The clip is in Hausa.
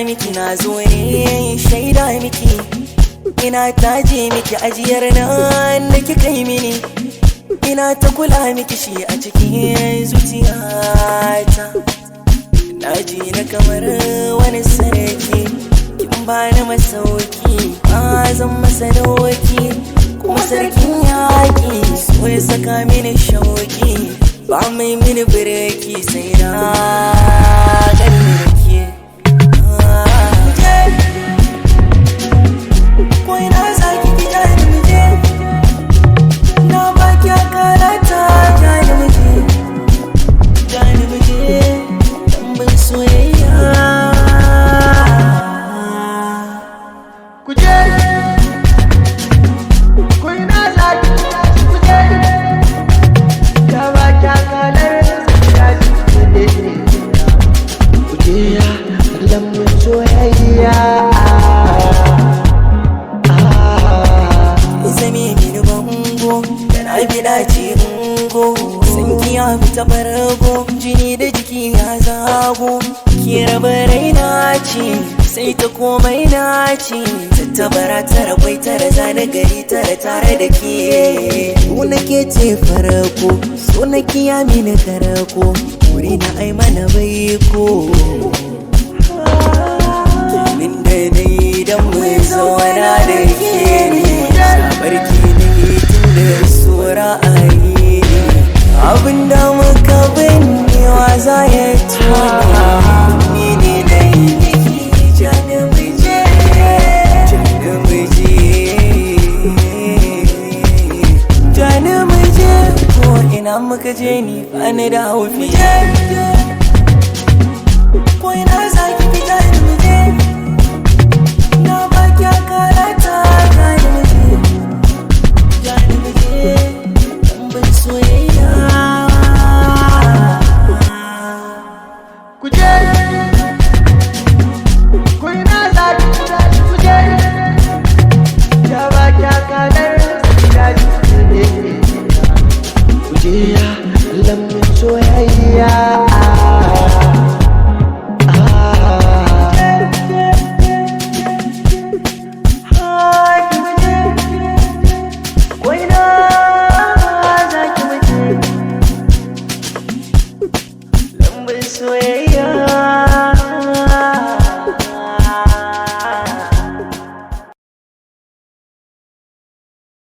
miki na zo ne shaida miki, ina taje miki ajiyar nan da kika yi mini, ina ta kula miki shi a cikin zuciyata. Na ji na kamar wani sarki, kin bani masauki, ba zan masa dauki, kuma sarkin yaƙi so ya saka mini shauki, ba mai mini bireki sai na gani da ke. Ko ina zaki ki jani muje, na baki akalata jani muje, jani muje tambin soyayya. Kuje ko ina zaki ki muje, na baki akalata jani muje, kuje ya tambin soyayya. Zame mini bango da na bida ce ungo, sanki ya fita bargo, jini da jiki ya zago, ki raba raina ce sai ta komai na ce, tattabara tara kwai tara zane gari tara tare da ke. Ku nake ce farko so na kiya mini karako, wuri na ai mana baiko, min da dai dan mai zauna da ke ne, barki ne tun da sura ayi, abinda muka binnewa za ya tuna, ni ne dai nake jani muje, jani muje, jani muje, ko ina muka je ni bani da haufi, ko ina zaki fi jani muje, na baki akalata jani muje, jani muje tambin soyayya. Kuje ko ina zaki fi muje, na baki akalata jani muje, kuje ya lambin soyayya. Soyayya.